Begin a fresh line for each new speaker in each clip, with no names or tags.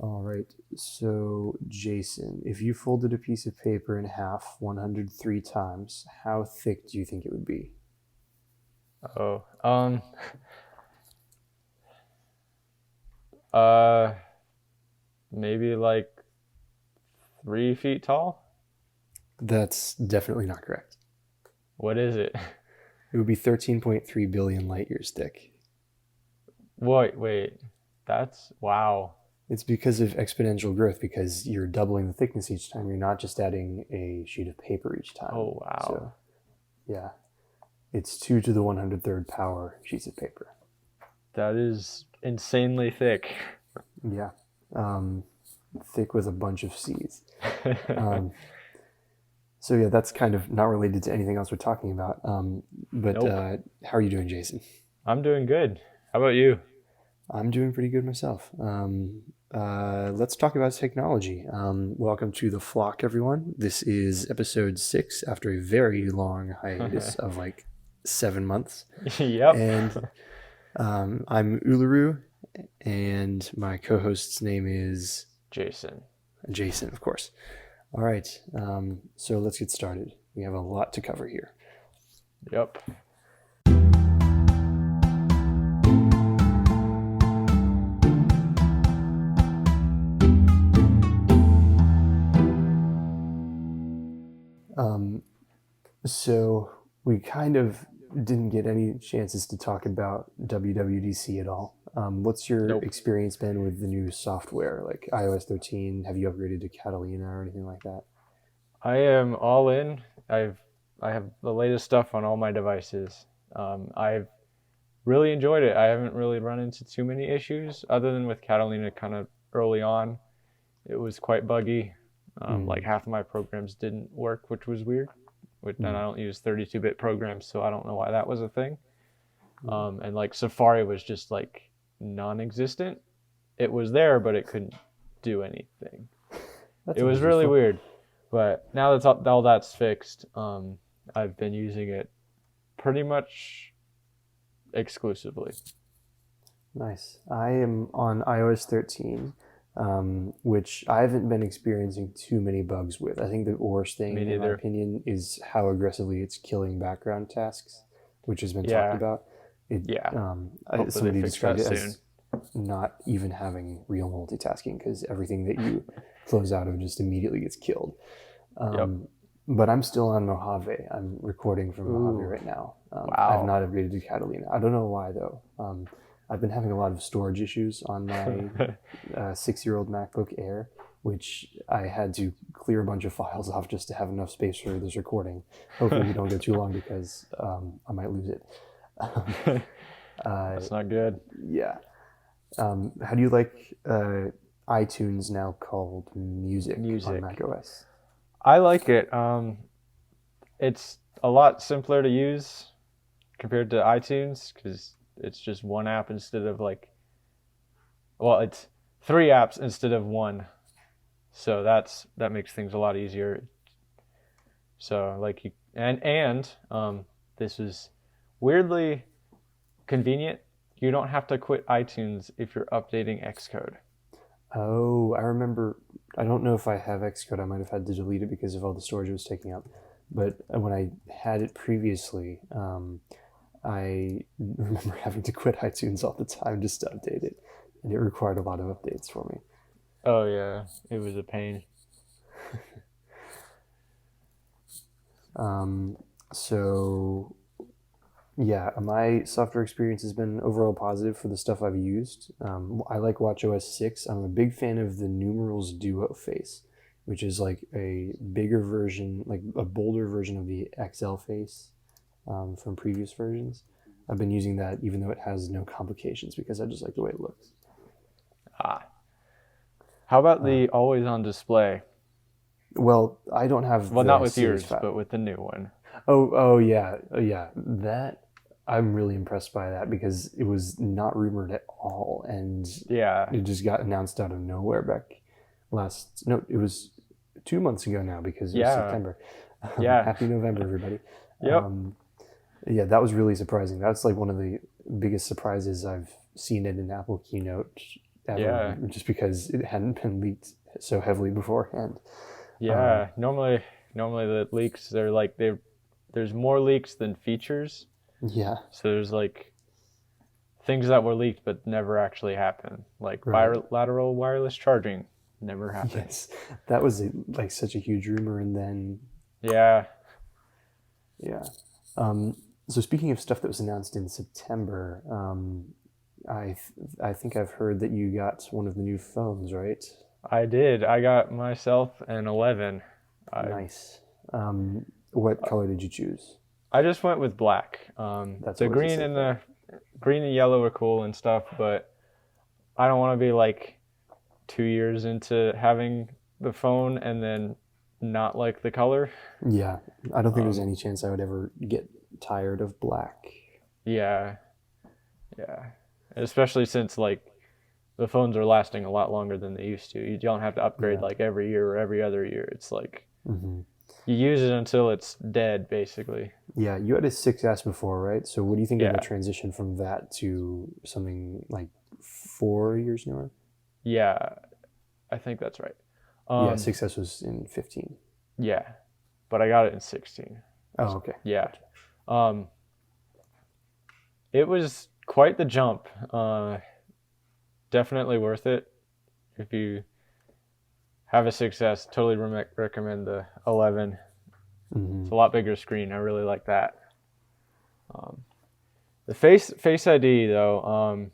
All right. So, Jason, if you folded a piece of paper in half 103 times, how thick do you think it would be?
Oh, uh, maybe like 3 feet tall.
That's definitely not correct.
What is it?
It would be 13.3 billion light years thick.
Wait. That's wow.
It's because of exponential growth, because you're doubling the thickness each time. You're not just adding a sheet of paper each time.
Oh wow.
So, yeah, it's 2 to the 103rd power sheets of paper.
That is insanely thick.
Yeah. Um, Thick with a bunch of C's. Um, so yeah, that's kind of not related to anything else we're talking about. But
Nope.
how are you doing, Jason?
I'm doing good. How about you?
I'm doing pretty good myself. Let's talk about technology. Welcome to the flock, everyone. This is episode 6 after a very long hiatus of like 7 months.
Yep.
And I'm Uluru, and my co-host's name is
Jason.
Jason, of course. All right, so let's get started. We have a lot to cover here.
Yep.
Um, so we kind of didn't get any chances to talk about WWDC at all. What's your
Nope.
experience been with the new software, like iOS 13? Have you upgraded to Catalina or anything like that?
I am all in. I have the latest stuff on all my devices. I've really enjoyed it. I haven't really run into too many issues other than with Catalina kind of early on. It was quite buggy. Like
Mm,
half of my programs didn't work, which was weird. And
mm,
I don't use 32-bit programs, so I don't know why that was a thing.
yeah,
And like Safari was just like non-existent. It was there, but it couldn't do anything.
that's
It was
always
really
useful.
weird. But now that all that's fixed, I've been using it pretty much exclusively.
Nice. I am on iOS 13, which I haven't been experiencing too many bugs with. I think the worst
Me
thing, in my
neither.
opinion, is how aggressively it's killing background tasks, which has been talked
Yeah,
about. It
yeah. Hopefully they
Somebody
fix
described
that
it
soon.
as not even having real multitasking, because everything that you close out of just immediately gets killed.
Yep.
Um, but I'm still on Mojave. I'm recording from Mojave
Ooh,
right now. I've
wow.
not upgraded to Catalina. I don't know why though. I've been having a lot of storage issues on my 6-year-old MacBook Air, which I had to clear a bunch of files off just to have enough space for this recording. Hopefully, we don't go too long, because I might lose it. uh,
That's not good.
yeah. How do you like iTunes, now called Music, on
Music.
macOS?
I like it. It's a lot simpler to use compared to iTunes because it's just one app instead of it's 3 apps instead of one. So that makes things a lot easier. So like you and this is weirdly convenient. You don't have to quit iTunes if you're updating Xcode.
Oh, I remember. I don't know if I have Xcode. I might have had to delete it because of all the storage it was taking up. But when I had it previously, I remember having to quit iTunes all the time just to update it, and it required a lot of updates for me.
Oh yeah, it was a pain.
Um, so yeah, my software experience has been overall positive for the stuff I've used. I like WatchOS 6. I'm a big fan of the numerals duo face, which is like a bigger version, like a bolder version of the XL face from previous versions. I've been using that even though it has no complications, because I just like the way it looks.
Ah, how about
Uh,
the always on display?
well, I don't have
Well, not
the
with
Series
yours,
5.
but with the new one.
Oh yeah, yeah. That I'm really impressed by that, because it was not rumored at all, and
Yeah,
it just got announced out of nowhere back last. No, it was 2 months ago now, because it was
yeah,
September.
yeah.
Happy November, everybody.
Yep.
Um, yeah, that was really surprising. That's like one of the biggest surprises I've seen in an Apple keynote ever,
Yeah.
just because it hadn't been leaked so heavily beforehand. Um,
Yeah. Normally the leaks, there's more leaks than features.
yeah,
So there's like things that were leaked but never actually happened. Like
right.
bilateral wireless charging never happened.
Yes, that was like such a huge rumor, and then
Yeah.
yeah. Um, so speaking of stuff that was announced in September, I think I've heard that you got one of the new phones, right?
I did. I got myself an 11. I
Nice. What color did you choose?
I just went with black.
That's
The
always a
green
safe
and
bet.
the green and yellow are cool and stuff, but I don't want to be like 2 years into having the phone and then not like the color.
Yeah, I don't think there's
Um,
any chance I would ever get tired of black.
yeah, yeah. Especially since like the phones are lasting a lot longer than they used to. You don't have to upgrade
Yeah.
like every year or every other year. It's like
Hmm.
you use it until it's dead, basically.
Yeah, you had a 6S before, right? So what do you think of the
Yeah,
transition from that to something like 4 years newer?
yeah. I think that's right.
Yeah,
Um,
6S was in 15.
yeah, but I got it in 16.
Oh, okay.
Yeah.
Gotcha.
Um, it was quite the jump. Definitely worth it. If you have a 6S, totally recommend the 11.
Hmm.
It's a lot bigger screen. I really like that. Um, the Face ID though,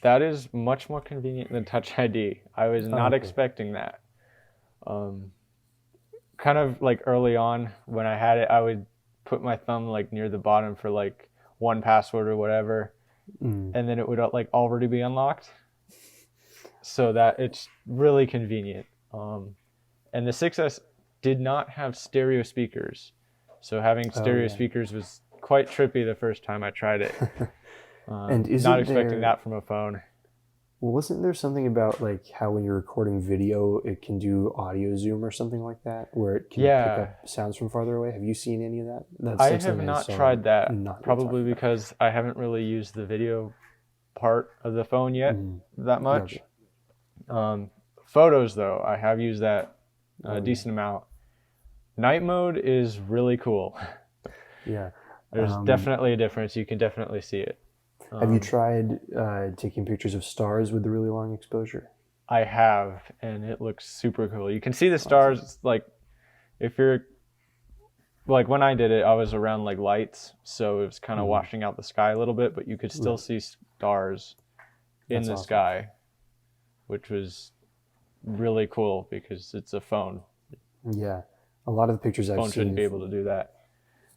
that is much more convenient than Touch ID. I was
Oh,
not
okay.
expecting that. Um, Kind of like early on when I had it, I would put my thumb like near the bottom for like one password or whatever,
Mm.
and then it would like already be unlocked. So that it's really convenient. And the 6S did not have stereo speakers, so having
Oh,
stereo
yeah.
speakers was quite trippy the first time I tried it.
And
Not
isn't
expecting
there,
that from a phone.
well, wasn't there something about like how when you're recording video, it can do audio zoom or something like that, where it can pick
Yeah,
up sounds from farther away? Have you seen any of that? That's
I
like
have
something I
not
saw
tried that.
Nokia
Probably
talking about.
because I haven't really used the video part of the phone yet
Mm.
that
Gotcha.
much. Um, Photos though, I have used that a
Oh, yeah.
decent amount. Night mode is really cool.
Yeah.
There's
Um,
definitely a difference. You can definitely see it.
have you
Um,
tried taking pictures of stars with the really long exposure?
I have, and it looks super cool. You can see the
Awesome.
stars. Like if you're like when I did it, I was around like lights, so it was kind of
Hmm.
washing out the sky a little bit, but you could still
Right.
see stars in
That's
the
awesome.
sky, which was really cool because it's a phone.
Yeah. A lot of the pictures I've
Phone shouldn't
seen,
be able to do that.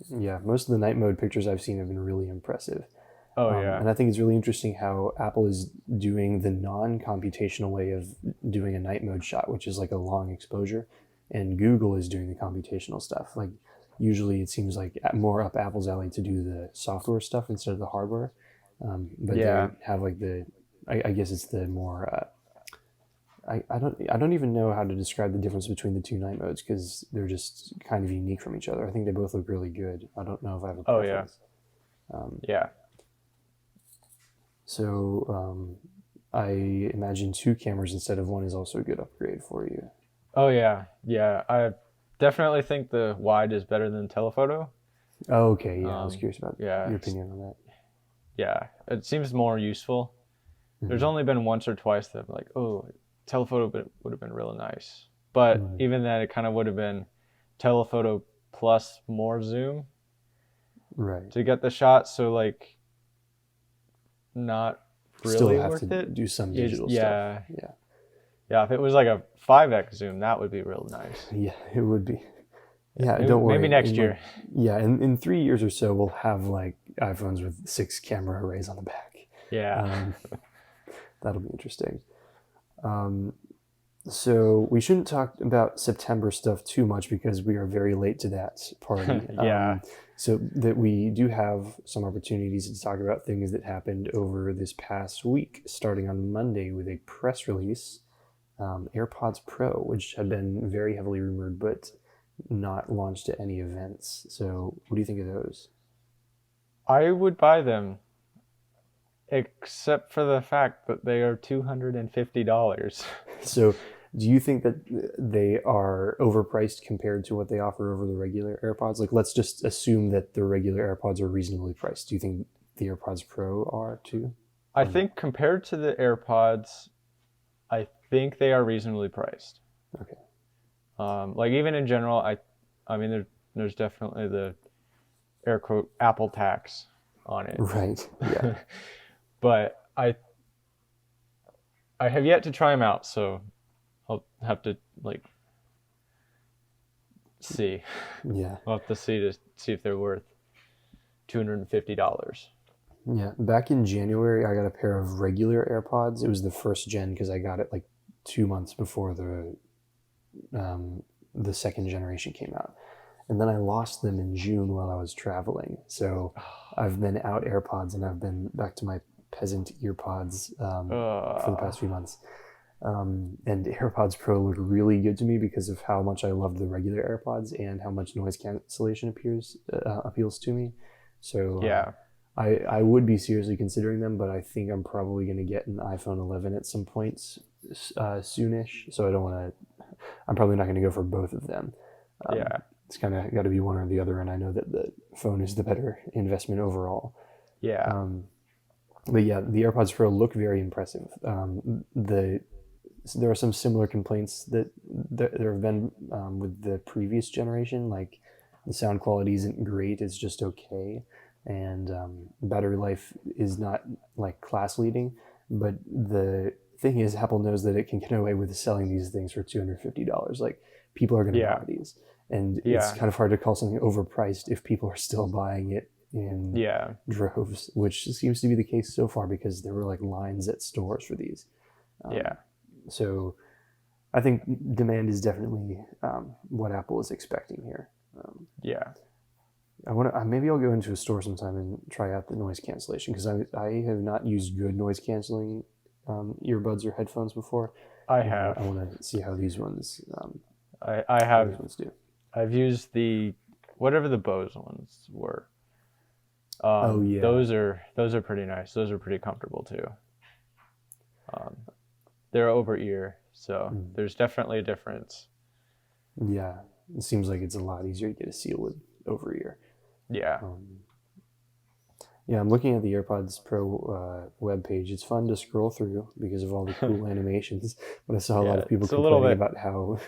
yeah, most of the night mode pictures I've seen have been really impressive.
Oh yeah,
And I think it's really interesting how Apple is doing the non-computational way of doing a night mode shot, which is like a long exposure, and Google is doing the computational stuff. Like usually, it seems like more up Apple's alley to do the software stuff instead of the hardware. But
yeah.
they have like I guess it's the more. I don't even know how to describe the difference between the two night modes because they're just kind of unique from each other. I think they both look really good. I don't know if I have a
Oh yeah,
preference. Um,
yeah.
So I imagine two cameras instead of one is also a good upgrade for you.
Oh yeah, yeah. I definitely think the wide is better than telephoto.
Oh, okay, yeah, I was
Um,
curious about
yeah,
your opinion on that.
yeah. It seems more useful. There's
Hmm.
only been once or twice that I'm like, oh, telephoto would have been really nice. But
Hmm.
even then, it kind of would have been telephoto plus more zoom
Right.
to get the shot. So like, not
Still
really
have to
worth it.
do some
It's
digital stuff.
yeah,
Yeah.
yeah. If it was like a 5x zoom, that would be real nice.
Yeah, it would be. Yeah,
Maybe,
don't
maybe
worry.
next
In like
year.
yeah, in 3 years or so, we'll have like iPhones with six camera arrays on the back.
Yeah.
Um, that'll be interesting. Um, So we shouldn't talk about September stuff too much because we are very late to that party.
Yeah.
So that we do have some opportunities to talk about things that happened over this past week, starting on Monday with a press release, AirPods Pro, which had been very heavily rumored but not launched at any events. So what do you think of those?
I would buy them. except for the fact that they are $250.
So, do you think that they are overpriced compared to what they offer over the regular AirPods? Like, let's just assume that the regular AirPods are reasonably priced. Do you think the AirPods Pro are too,
I
or no?
think compared to the AirPods, I think they are reasonably priced.
Okay.
Like even in general, I mean, there's definitely the air quote Apple tax on it,
Right. Yeah.
but I have yet to try them out, so I'll have to like see.
Yeah.
I'll have to see if they're worth $250.
Yeah. Back in January, I got a pair of regular AirPods. It was the first gen because I got it like 2 months before the second generation came out. And then I lost them in June while I was traveling. So I've been out AirPods and I've been back to my peasant earpods for the
Uh,
past few months. And AirPods Pro look really good to me because of how much I love the regular AirPods and how much noise cancellation appeals to me. So
yeah,
I would be seriously considering them, but I think I'm probably going to get an iPhone 11 at some point soonish. So I don't want to. I'm probably not going to go for both of them. Um,
yeah,
it's kind of got to be one or the other, and I know that the phone is the better investment overall.
yeah,
Um, but yeah, the AirPods Pro look very impressive. There are some similar complaints that there have been with the previous generation, like the sound quality isn't great; it's just okay, and battery life is not like class leading. But the thing is, Apple knows that it can get away with selling these things for $250. Like people are going to buy
yeah,
these, and it's
yeah,
kind of hard to call something overpriced if people are still buying it in
yeah,
droves, which seems to be the case so far because there were like lines at stores for these.
yeah,
Um, so I think demand is definitely what Apple is expecting here. Um,
yeah.
I want to maybe I'll go into a store sometime and try out the noise cancellation because I have not used good noise canceling earbuds or headphones before,
I
and
have,
I want to see
I
how
have,
these ones do.
I've used the whatever the Bose ones were.
Oh yeah,
Those are pretty nice. Those are pretty comfortable too. Um, they're over ear, so
mm,
there's definitely a difference.
yeah. It seems like it's a lot easier to get a seal with over ear.
Yeah,
Um, Yeah, I'm looking at the AirPods Pro web page. It's fun to scroll through because of all the cool animations, but I saw a lot
yeah.
of people
It's a little
complaining
bit.
about how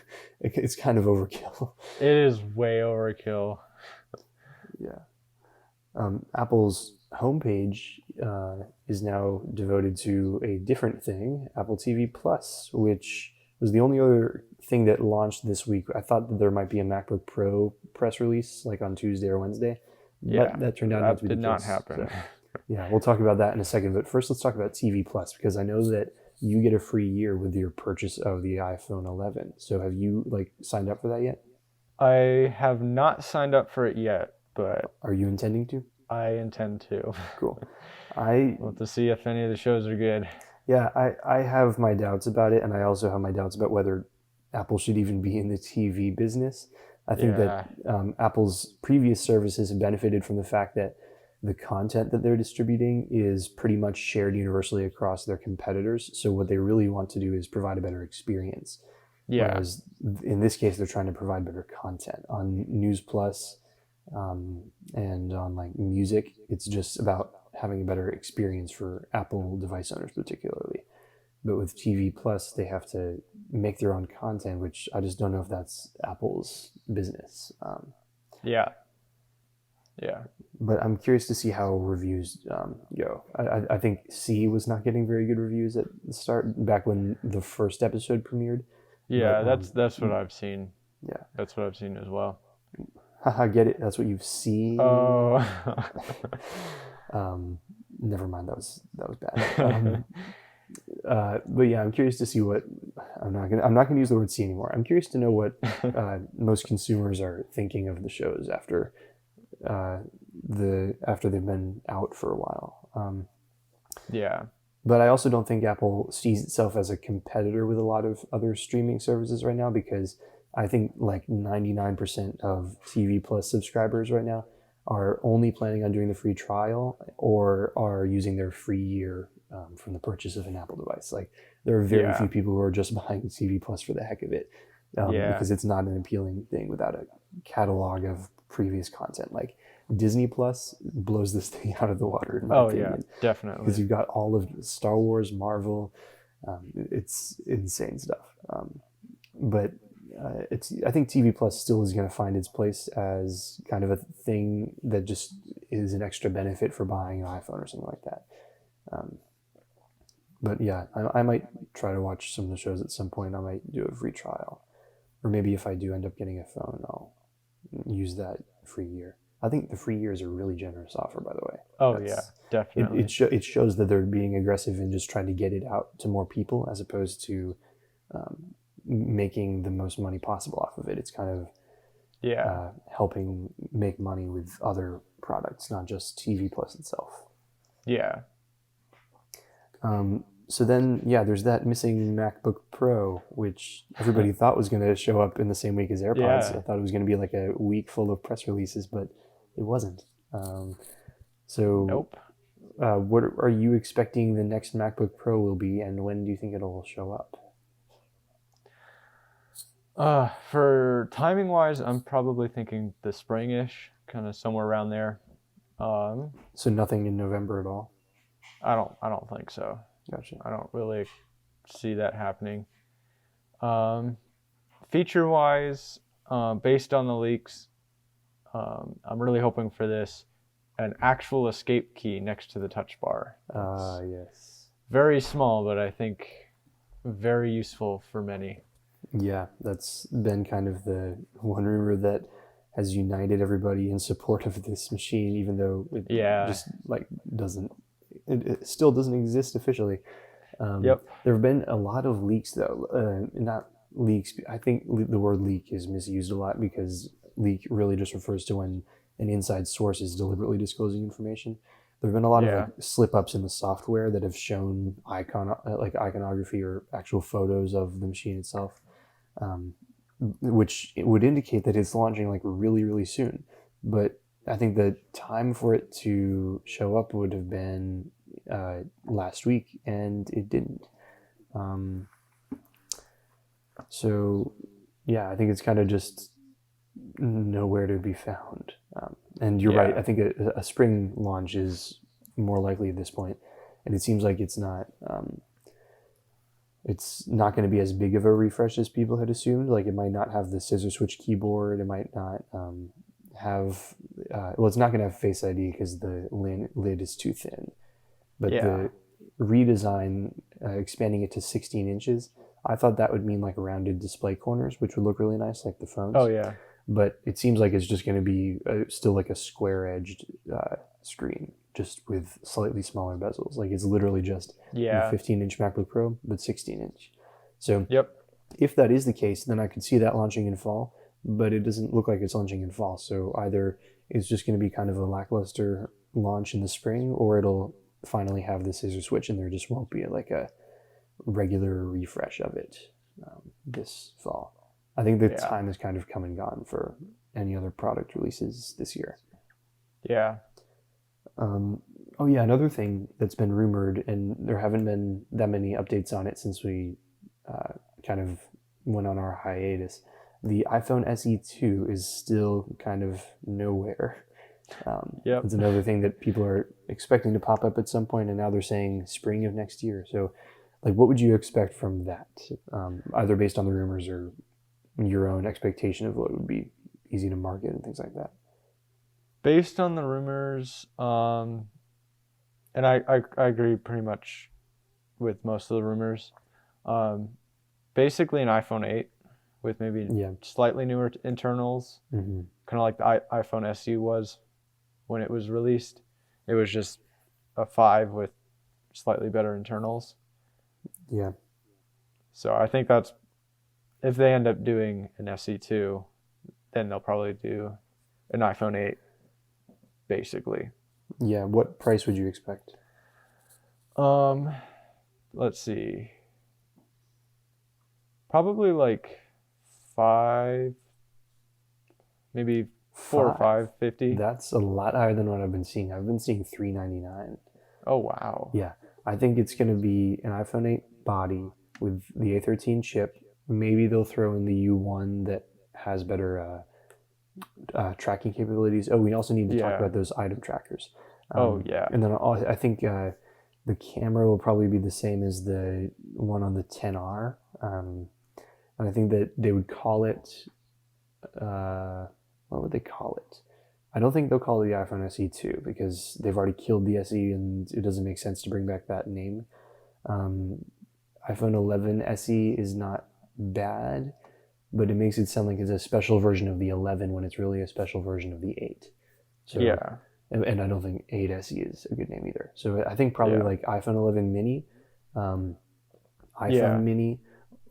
it's kind of overkill.
It is way overkill.
Yeah. Apple's homepage is now devoted to a different thing, Apple TV Plus, which was the only other thing that launched this week. I thought that there might be a MacBook Pro press release like on Tuesday or Wednesday, but
Yeah,
that turned out not to
that
be
did
the
not
case.
happen.
So yeah, we'll talk about that in a second. But first, let's talk about TV Plus because I know that you get a free year with your purchase of the iPhone 11. So have you like signed up for that yet?
I have not signed up for it yet, but
Are you intending to?
I intend to.
Cool. I
We'll have to see if any of the shows are good.
Yeah, I have my doubts about it, and I also have my doubts about whether Apple should even be in the TV business. I think that
Yeah,
Apple's previous services have benefited from the fact that the content that they're distributing is pretty much shared universally across their competitors. So what they really want to do is provide a better experience.
yeah,
Whereas in this case, they're trying to provide better content on News Plus and on like music. It's just about having a better experience for Apple device owners, particularly. But with TV Plus, they have to make their own content, which I just don't know if that's Apple's business.
yeah, yeah,
But I'm curious to see how reviews go. I think C was not getting very good reviews at the start, back when the first episode premiered. But
yeah. That's what I've seen.
yeah,
That's what I've seen as well.
haha, get it? That's what you've seen.
Oh,
Never mind, that was bad. But yeah, I'm curious to see what I'm not gonna use the word "see" anymore. I'm curious to know what most consumers are thinking of the shows uh, after they've been out for a while.
yeah,
But I also don't think Apple sees itself as a competitor with a lot of other streaming services right now because I think like 99% of TV Plus subscribers right now are only planning on doing the free trial or are using their free year from the purchase of an Apple device. Like there are very few
Yeah.
people who are just buying TV Plus for the heck of it,
Yeah.
because it's not an appealing thing without a catalog of previous content. Like Disney Plus blows this thing out of the water, in my
Oh yeah,
opinion, because
definitely.
you've got all of Star Wars, Marvel. It's insane stuff. But it's I think TV Plus still is going to find its place as kind of a thing that just is an extra benefit for buying an iPhone or something like that. Um, but yeah, I might try to watch some of the shows at some point. I might do a free trial, or maybe if I do end up getting a phone, I'll use that free year. I think the free year is a really generous offer, by the way.
Oh yeah,
That's
definitely.
it shows that they're being aggressive in just trying to get it out to more people as opposed to making the most money possible off of it. It's kind of
Yeah.
helping make money with other products, not just TV Plus itself.
Yeah.
So then, yeah, there's that missing MacBook Pro, which everybody thought was going to show up in the same week as AirPods.
Yeah.
I thought it was going to be like a week full of press releases, but it wasn't. Um, so,
Nope.
what are you expecting the next MacBook Pro will be, and when do you think it'll show up?
For timing wise, I'm probably thinking the springish, kind of somewhere around there. Um,
So nothing in November at all.
I don't think so.
Gotcha.
I don't really see that happening. Um, Feature wise, based on the leaks, I'm really hoping for this an actual escape key next to the touch bar. It's
Yes.
very small, but I think very useful for many.
Yeah, that's been kind of the one rumor that has united everybody in support of this machine, even though it
Yeah.
just like doesn't, it still doesn't exist officially.
Yep.
There have been a lot of leaks, though. Not leaks. I think the word leak is misused a lot because leak really just refers to when an inside source is deliberately disclosing information. There have been a lot of like
Yeah.
slip ups in the software that have shown like iconography or actual photos of the machine itself, um, which would indicate that it's launching like really, really soon. But I think the time for it to show up would have been last week, and it didn't. Um, so, yeah, I think it's kind of just nowhere to be found. And you're right.
Yeah.
I think a spring launch is more likely at this point, and it seems like it's not. It's not going to be as big of a refresh as people had assumed. Like it might not have the scissor switch keyboard. It might not have. Well, it's not going to have Face ID because the lid is too thin. But
Yeah.
the redesign, expanding it to 16 inches, I thought that would mean like rounded display corners, which would look really nice, like the
Oh
phones.
yeah.
But it seems like it's just going to be still like a square edged screen, just with slightly smaller bezels. Like it's literally just the
Yeah.
15-inch MacBook Pro, but 16-inch. So
Yep.
if that is the case, then I could see that launching in fall, but it doesn't look like it's launching in fall. So either it's just going to be kind of a lackluster launch in the spring, or it'll finally have the scissor switch and there just won't be like a regular refresh of it this fall. I think the
Yeah.
time has kind of come and gone for any other product releases this year.
Yeah.
Oh yeah, another thing that's been rumored, and there haven't been that many updates on it since we uh, kind of went on our hiatus. The iPhone SE2 is still kind of nowhere.
Yep.
It's another thing that people are expecting to pop up at some point, and now they're saying spring of next year. So, like, what would you expect from that? Either based on the rumors or your own expectation of what would be easy to market and things like that.
Based on the rumors, and I agree pretty much with most of the rumors. Um, Basically, an iPhone 8 with maybe
Yeah.
slightly newer internals,
Mm-hmm.
kind of like the iPhone SE was when it was released. It was just a 5 with slightly better internals.
Yeah.
So I think that's if they end up doing an SE2, then they'll probably do an iPhone 8, basically.
Yeah. What price would you expect?
Um, let's see. Probably like 5, maybe Four or
Five.
five fifty.
That's a lot higher than what I've been seeing. I've been seeing 399.
Oh wow.
Yeah, I think it's going to be an iPhone 8 body with the A13 chip. Maybe they'll throw in the U1 that has better tracking capabilities. Oh, we also need to talk
Yeah.
about those item trackers.
Oh yeah.
And then I think the camera will probably be the same as the one on the 10R. And I think that they would call it, what would they call it? I don't think they'll call it the iPhone SE 2 because they've already killed the SE and it doesn't make sense to bring back that name. Um, iPhone 11 SE is not bad, but it makes it sound like it's a special version of the 11 when it's really a special version of the 8. So,
Yeah.
and I don't think 8 SE is a good name either. So I think probably
Yeah.
like iPhone 11 mini, um, iPhone
Yeah.
mini,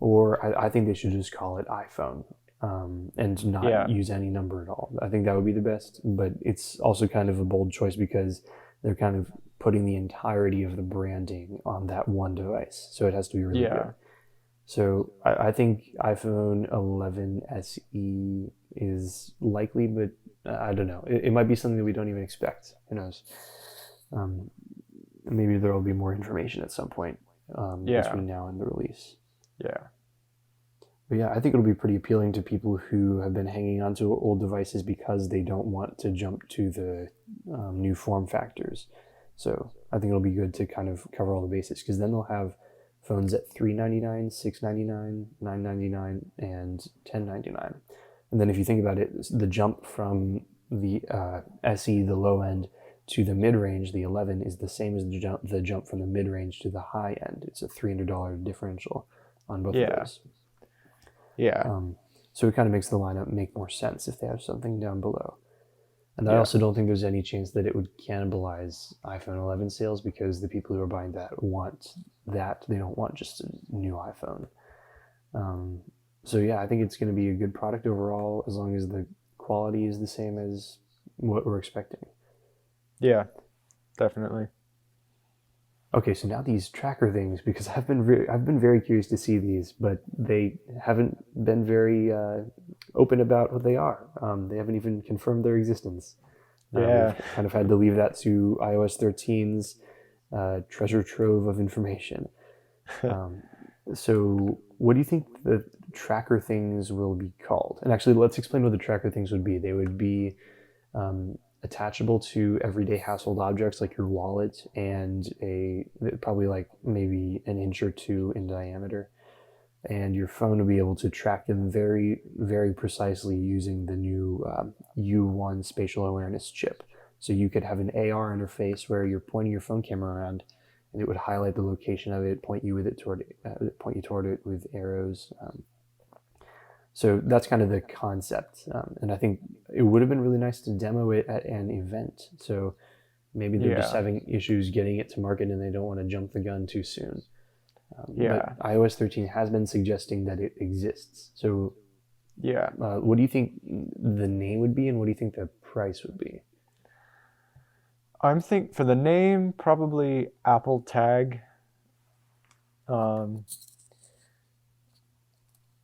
or I think they should just call it iPhone, and not
Yeah.
use any number at all. I think that would be the best, but it's also kind of a bold choice because they're kind of putting the entirety of the branding on that one device. So it has to be really good.
Yeah.
So I think iPhone 11 SE is likely, but I don't know. It might be something that we don't even expect. Who knows? Um, Maybe there will be more information at some point
Yeah.
between now and the release.
Yeah.
But yeah, I think it'll be pretty appealing to people who have been hanging on to old devices because they don't want to jump to the new form factors. So I think it'll be good to kind of cover all the bases because then they'll have phones at $399, $699, $999, and $1099. And then if you think about it, the jump from the SE, the low end, to the mid range, the 11 is the same as the jump from the mid range to the high end. It's a $300 differential on both of
Yeah.
those.
Yeah.
So it kind of makes the lineup make more sense if they have something down below. And I
Yeah.
also don't think there's any chance that it would cannibalize iPhone 11 sales because the people who are buying that want that. They don't want just a new iPhone. Um, so yeah, I think it's going to be a good product overall as long as the quality is the same as what we're expecting.
Yeah. Definitely.
Okay, so now these tracker things, because I've been very curious to see these, but they haven't been very open about what they are. They haven't even confirmed their existence. We've
Yeah.
kind of had to leave that to iOS 13's treasure trove of information. Um, so, what do you think the tracker things will be called? And actually, let's explain what the tracker things would be. They would be attachable to everyday household objects like your wallet and probably like maybe an inch or two in diameter. And your phone will be able to track them very, very precisely using the new U1 spatial awareness chip. So you could have an AR interface where you're pointing your phone camera around, and it would highlight the location of it, point you toward it with arrows. So that's kind of the concept, and I think it would have been really nice to demo it at an event. So maybe they're just
Yeah.
having issues getting it to market, and they don't want to jump the gun too soon.
Yeah.
But iOS 13 has been suggesting that it exists. So,
Yeah.
what do you think the name would be, and what do you think the price would be?
I'm think for the name probably Apple Tag. Um,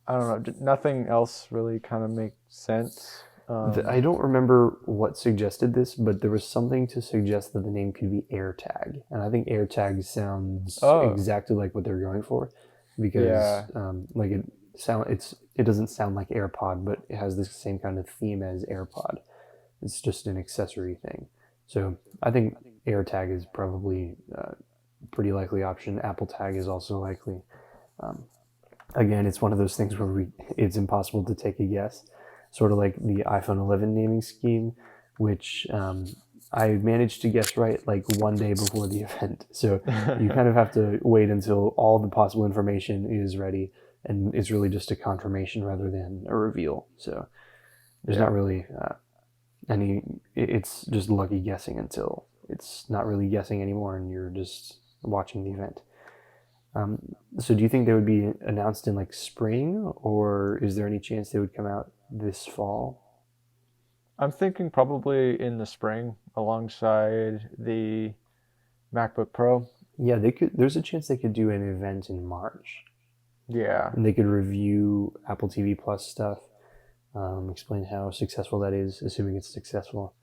I don't know. Nothing else really kind of makes sense.
I don't remember what suggested this, but there was something to suggest that the name could be AirTag, and I think AirTag sounds
Oh.
exactly like what they're going for, because
Yeah.
like it doesn't sound like AirPod, but it has the same kind of theme as AirPod. It's just an accessory thing. So I think AirTag is probably a pretty likely option. Apple Tag is also likely. Um, Again, it's one of those things where it's impossible to take a guess. Sort of like the iPhone 11 naming scheme, which I managed to guess right like one day before the event. So you kind of have to wait until all the possible information is ready, and it's really just a confirmation rather than a reveal. So there's not
Yeah.
really any. It's just lucky guessing until it's not really guessing anymore, and you're just watching the event. So do you think they would be announced in like spring, or is there any chance they would come out this fall?
I'm thinking probably in the spring alongside the MacBook Pro.
Yeah, they could. There's a chance they could do an event in March,
Yeah.
and they could review Apple TV Plus stuff. explain how successful that is, assuming it's successful.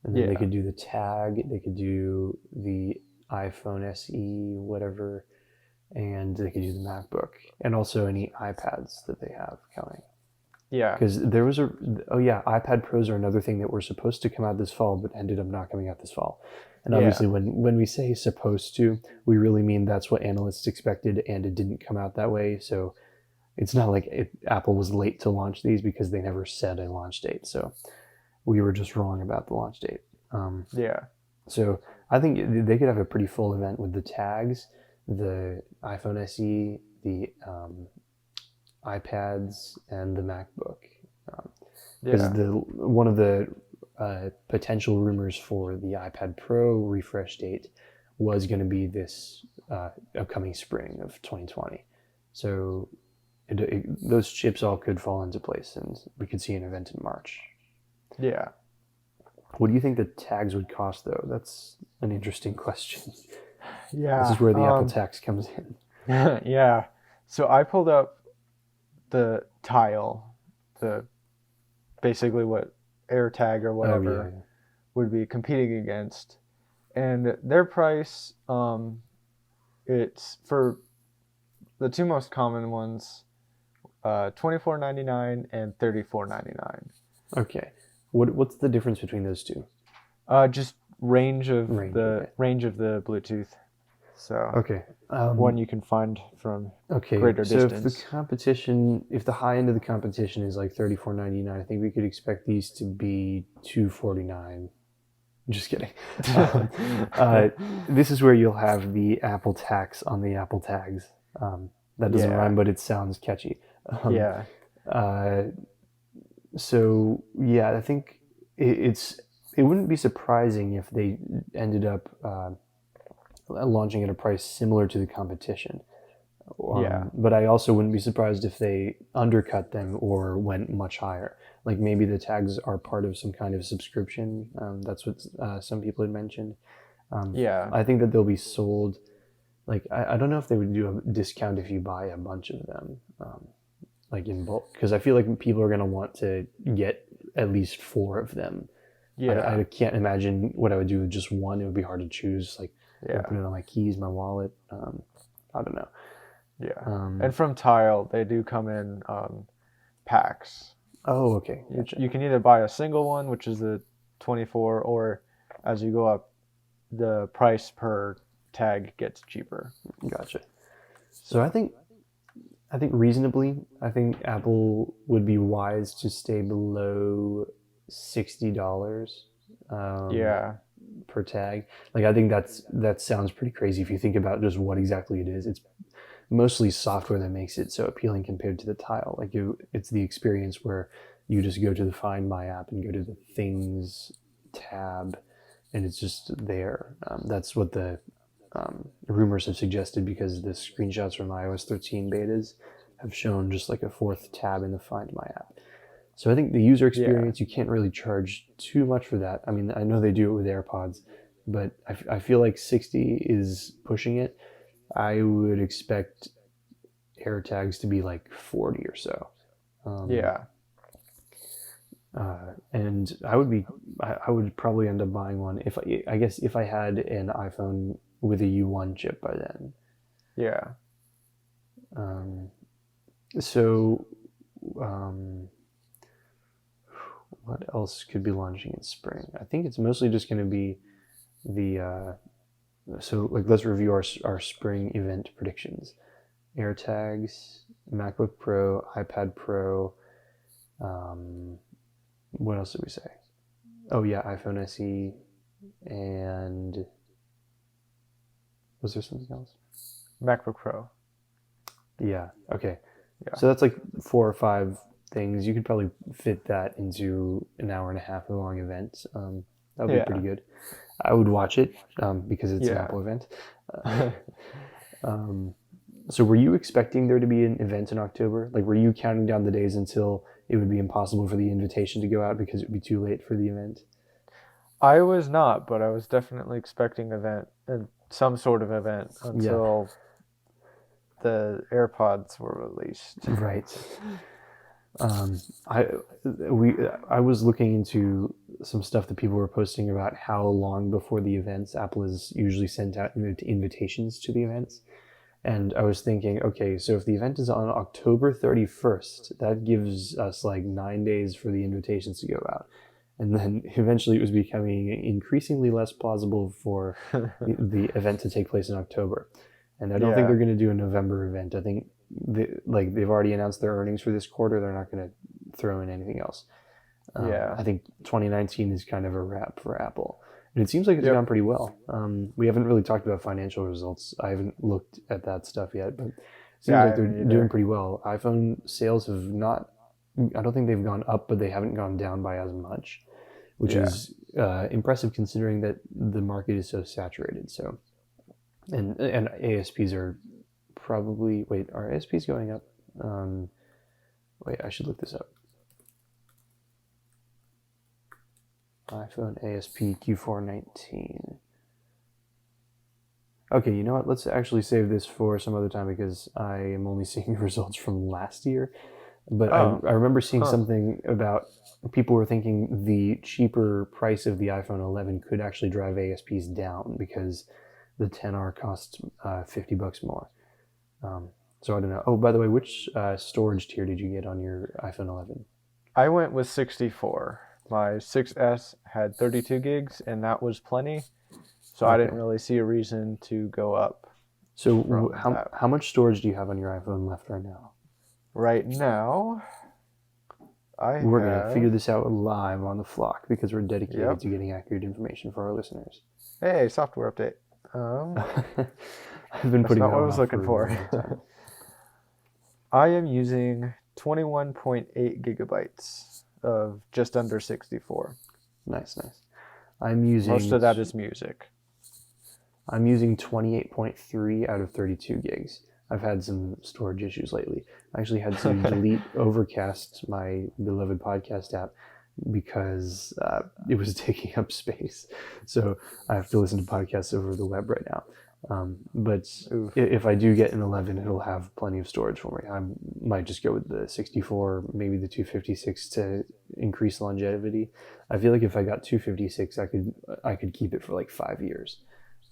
And then they
Yeah.
could do the tag, they could do the iPhone SE, whatever, and they could do the MacBook, and also any iPads that they have coming.
Yeah.
Because there was a, oh yeah, iPad Pros are another thing that were supposed to come out this fall, but ended up not coming out this fall. And
Yeah.
obviously, when we say supposed to, we really mean that's what analysts expected, and it didn't come out that way. So it's not like Apple was late to launch these because they never said a launch date. So we were just wrong about the launch date. Um,
Yeah.
so I think they could have a pretty full event with the tags, the iPhone SE, the iPads, and the MacBook. Because
Yeah.
the one of the potential rumors for the iPad Pro refresh date was going to be this upcoming spring of 2020. So those chips all could fall into place, and we could see an event in March.
Yeah.
What do you think the tags would cost, though? That's an interesting question. This is
Yeah.
where the Apple tax comes in.
Yeah. So I pulled up the Tile, the basically what AirTag or
Oh yeah,
whatever
yeah.
would be competing against, and their price, it's for the two most common ones, $24.99 and $34.99.
Okay. What's the difference between those two?
Just range of
Range.
the
Okay.
range of the Bluetooth. So
Okay.
one you can find from
Okay.
greater
So if the
distance.
competition, if the high end of the competition is like 34.99, I think we could expect these to be 249. Just kidding. Um, uh, this is where you'll have the Apple tax on the Apple tags. That doesn't
Yeah.
rhyme, but it sounds catchy. Um,
Yeah.
uh, so yeah, I think it wouldn't be surprising if they ended up launching at a price similar to the competition.
Yeah.
But I also wouldn't be surprised if they undercut them or went much higher. Like maybe the tags are part of some kind of subscription. That's what some people had mentioned.
Yeah.
I think that they'll be sold. Like I don't know if they would do a discount if you buy a bunch of them, like in bulk, because I feel like people are gonna want to get at least four of them. I
Yeah.
can't imagine what I would do with just one. It would be hard to choose. Like, do I put
Yeah.
it on my keys, my wallet? I don't know.
Yeah.
Um,
And from Tile, they do come in packs.
oh, okay,
You
gotcha,
you can either buy a single one, which is the 24, or as you go up, the price per tag gets cheaper.
gotcha. So
So
I think reasonably, I think Apple would be wise to stay below $60 um,
yeah.
per tag. Like I think that sounds pretty crazy if you think about just what exactly it is. It's mostly software that makes it so appealing compared to the Tile. Like it's the experience where you just go to the Find My app and go to the Things tab, and it's just there. That's what the rumors have suggested because the screenshots from iOS 13 betas have shown just like a fourth tab in the Find My app. So I think the user
Yeah.
experience, you can't really charge too much for that. I mean, I know they do it with AirPods, but I feel like 60 is pushing it. I would expect AirTags to be like 40 or so. Um,
Yeah.
and I would probably end up buying one if I guess if I had an iPhone with a U1 chip by then.
Yeah.
Um, so, um, what else could be launching in spring? I think it's mostly just going to be the. So, like, let's review our spring event predictions: AirTags, MacBook Pro, iPad Pro. Um, what else did we say? Oh yeah, iPhone SE, and was there something else?
MacBook Pro.
Yeah. Okay.
Yeah.
So that's like four or five things. You could probably fit that into an hour and a half long event. That would be pretty
Yeah.
good. I would watch it because it's an
Yeah.
Apple event. Uh, um, so were you expecting there to be an event in October? Like, were you counting down the days until it would be impossible for the invitation to go out because it would be too late for the event?
I was not, but I was definitely expecting some sort of event
Yeah.
until the AirPods were released.
Right. Um, I we I was looking into some stuff that people were posting about how long before the events Apple has usually sent out invitations to the events. And I was thinking, okay, so if the event is on October 31st, that gives us like 9 days for the invitations to go out. And then eventually it was becoming increasingly less plausible for the event to take place in October. And I don't think
Yeah,
they're going to do a November event. I think they've already announced their earnings for this quarter. They're not going to throw in anything else.
yeah,
I think 2019 is kind of a wrap for Apple. And it seems like it's
yep,
gone pretty well. We haven't really talked about financial results. I haven't looked at that stuff yet, but it
yeah.
seems
I
like they're
haven't
doing
either.
pretty well. iPhone sales have not, I don't think they've gone up, but they haven't gone down by as much, which
Yeah,
is impressive considering that the market is so saturated. So, and ASPs are probably, wait, are ASPs going up? Um, Wait, I should look this up. iPhone ASP Q419. Okay, you know what? Let's actually save this for some other time because I am only seeing the results from last year. But
oh,
I remember seeing
huh.
something about people were thinking the cheaper price of the iPhone 11 could actually drive ASPs down because the 10R costs $50 more. So I don't know. Oh, by the way, which storage tier did you get on your iPhone 11?
I went with 64. My 6S had 32 gigs, and that was plenty. So I didn't
Okay.
really see a reason to go up
So
from
how
that.
how much storage do you have on your iPhone left right now?
Right now, I
We're gonna figure
have,
this out live on the flock because we're dedicated
yep.
to getting accurate information for our listeners.
Hey, software update.
I've been
That's
putting
not
that
what I
one
was
off
looking
for a very
for.
long time.
I am using 21.8 gigabytes of just under 64.
Nice, nice. I'm
Most
using
of that is music.
I'm using 28.3 out of 32 gigs. I've had some storage issues lately. I actually had to delete Overcast, my beloved podcast app, because it was taking up space. So I have to listen to podcasts over the web right now. But
Oof.
if I do get an 11, it'll have plenty of storage for me. I might just go with the 64, maybe the 256 to increase longevity. I feel like if I got 256, I could keep it for like 5 years,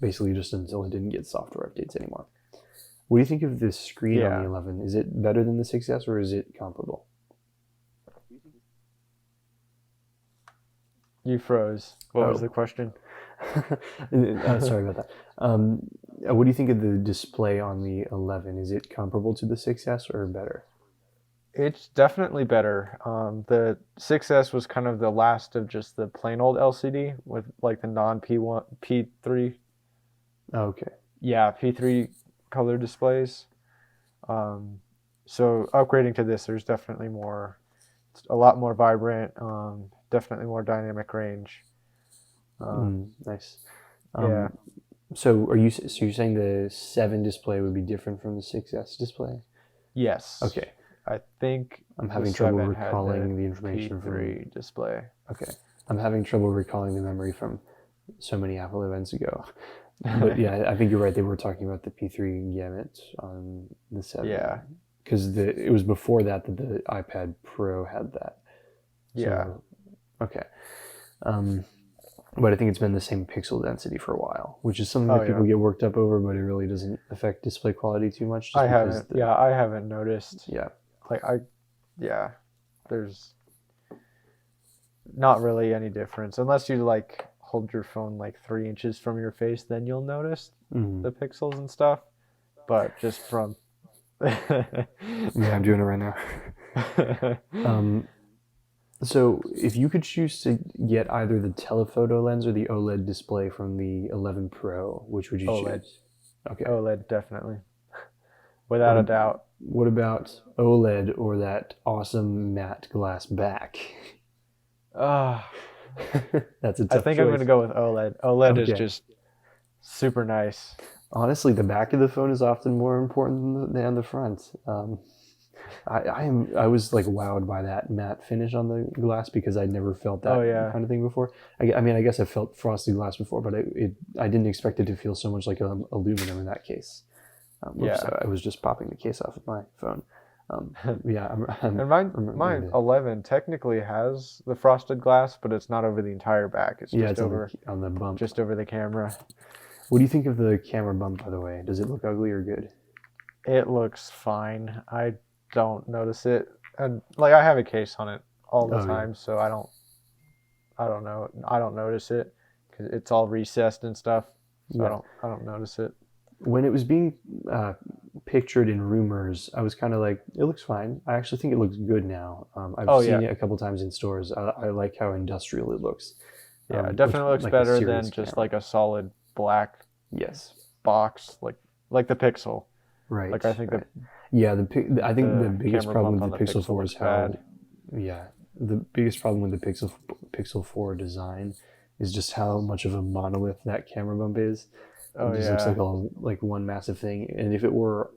basically just until it didn't get software updates anymore. What do you think of this screen on the
Yeah,
11? Is it better than the 6S or is it comparable?
you froze. What was the
Oh,
question?
sorry about that. What do you think of the display on the 11? Is it comparable to the 6S or better?
It's definitely better. The 6S was kind of the last of just the plain old LCD with like the non P1, P3,
Okay.
yeah, P3 color displays. Um, so upgrading to this, there's definitely more, it's a lot more vibrant, definitely more dynamic range.
Nice.
Yeah.
Um, so you're saying the 7 display would be different from the 6S display?
Yes.
Okay.
I think
I'm
the
having trouble
7 had the
recalling the information from.
P3 display.
Okay. I'm having trouble recalling the memory from so many Apple events ago. But yeah, I think you're right. They were talking about the P3 gamut on the 7
Yeah.
because it was before that the iPad Pro had that.
Yeah.
So okay. Um, but I think it's been the same pixel density for a while, which is something
Oh,
that people
yeah.
get worked up over, but it really doesn't affect display quality too much,
I
just because
haven't, yeah, I haven't noticed.
yeah.
Like, yeah, there's not really any difference unless you like hold your phone like 3 inches from your face, then you'll notice
Mhm.
the pixels and stuff. But just from
Yeah, I'm doing it right now. Um, so if you could choose to get either the telephoto lens or the OLED display from the 11 Pro, which would you
OLED,
choose? Okay.
OLED definitely,
What
without a doubt.
what about OLED or that awesome matte glass back?
Uh,
That's a
I
tough
think I'm gonna
choice.
go with OLED. OLED is
Okay.
just super nice.
Honestly, the back of the phone is often more important than the front. I was like wowed by that matte finish on the glass because I'd never felt
Oh
that
yeah,
kind of thing before. I mean, I guess I felt frosted glass before, but I didn't expect it to feel so much like aluminum in that case. Whoops,
yeah,
I was just popping the case off of my phone. Yeah,
And mine,
I'm
mine
into.
11 technically has the frosted glass, but it's not over the entire back. It's
Yeah,
just
it's on
over
the bump.
just over the camera.
What do you think of the camera bump, by the way? Does it look ugly or good?
It looks fine. I don't notice it, and like I have a case on it all the
Oh yeah,
time, so I don't know, I don't notice it because it's all recessed and stuff. So
yeah.
I don't notice it.
When it was being uh, pictured in rumors, I was kind of like, it looks fine. I actually think it looks good now. I've
Oh
seen
yeah,
it a couple times in stores. I like how industrial it looks.
yeah, it
Looks
definitely looks
like a
better
serious
than just
camera.
like a solid black
Yes,
box, like the Pixel.
right,
Like I think
right. Yeah, I think the
the
biggest
camera
problem
bump
with
on
the
the
Pixel
Pixel
4
looks
is how,
bad.
yeah, the biggest problem with the Pixel 4 design is just how much of a monolith that camera bump is. It
Oh
just looks like
yeah,
all like one massive thing. And if it were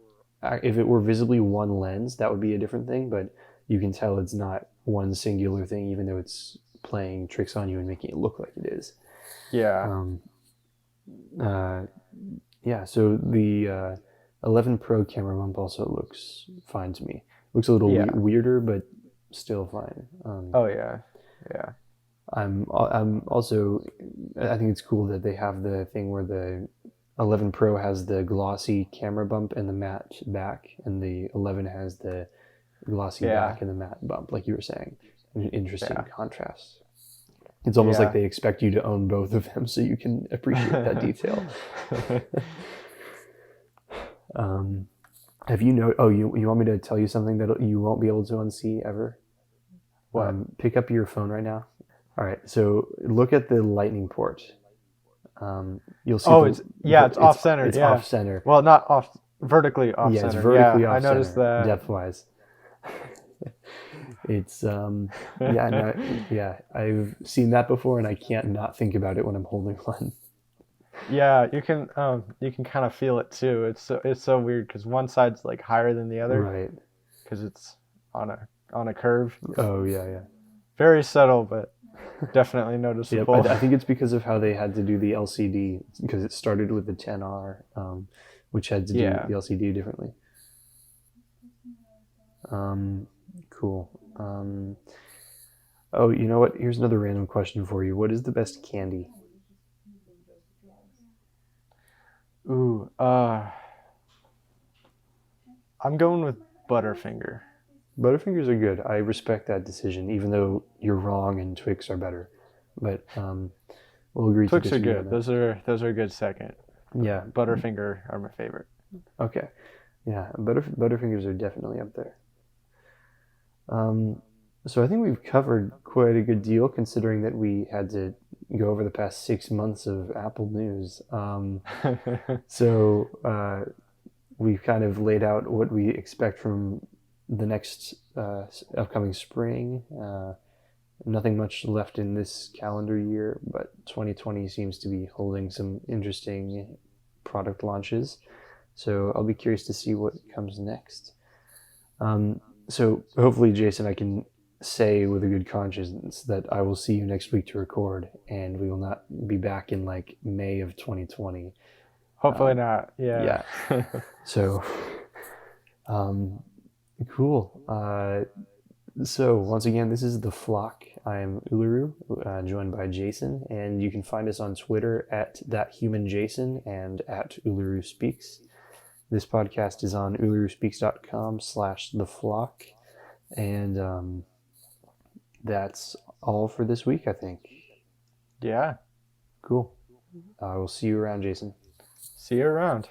visibly one lens, that would be a different thing. But you can tell it's not one singular thing, even though it's playing tricks on you and making it look like it is.
yeah,
Um, uh, yeah. So the 11 Pro camera bump also looks fine to me. Looks a little
yeah.
weirder, but still fine.
Oh yeah, yeah,
I'm also I think it's cool that they have the thing where the 11 Pro has the glossy camera bump and the matte back, and the 11 has the glossy
yeah,
back and the matte bump, like you were saying. An interesting
yeah.
contrast. It's almost like
Yeah.
they expect you to own both of them so you can appreciate that detail. um, have you know? Oh, you want me to tell you something that you won't be able to unsee ever?
What?
Pick up your phone right now. All right, so look at the lightning port. You'll see
Oh, it's yeah, it's off center.
it's
Yeah.
off center.
Well, not off vertically off
Yeah, it's
center. Yeah,
vertically
I
off
noticed
center,
that.
depth wise. It's yeah, no, yeah. I've seen that before, and I can't not think about it when I'm holding one.
Yeah, you can kind of feel it too. It's so weird because one side's like higher than the other
Right.
because it's on a curve.
Oh yeah, yeah.
Very subtle, but definitely
Yep.
noticeable.
I think it's because of how they had to do the LCD because it started with the 10R, which had to do
Yeah.
the LCD differently. Um, cool. Oh, you know what? Here's another random question for you. What is the best candy?
Ooh, I'm going with Butterfinger.
Butterfingers are good. I respect that decision, even though you're wrong and Twix are better. But we'll agree to
Twix are
disagree on
good.
that.
Those are a good second. But
Yeah.
Butterfinger are my favorite.
Okay. Yeah. Butterfingers are definitely up there. Um, so I think we've covered quite a good deal, considering that we had to go over the past 6 months of Apple news. So we've kind of laid out what we expect from the next upcoming spring. Nothing much left in this calendar year, but 2020 seems to be holding some interesting product launches. So I'll be curious to see what comes next. So hopefully, Jason, I can say with a good conscience that I will see you next week to record, and we will not be back in like May of 2020.
Hopefully not. Yeah.
Yeah. So, um, cool. So once again, this is the Flock. I am Uluru, joined by Jason, and you can find us on Twitter at thathumanjason and at Uluru Speaks. This podcast is on uluruspeaks.com/the Flock, and that's all for this week, I think.
Yeah.
Cool. I will see you around, Jason.
See you around.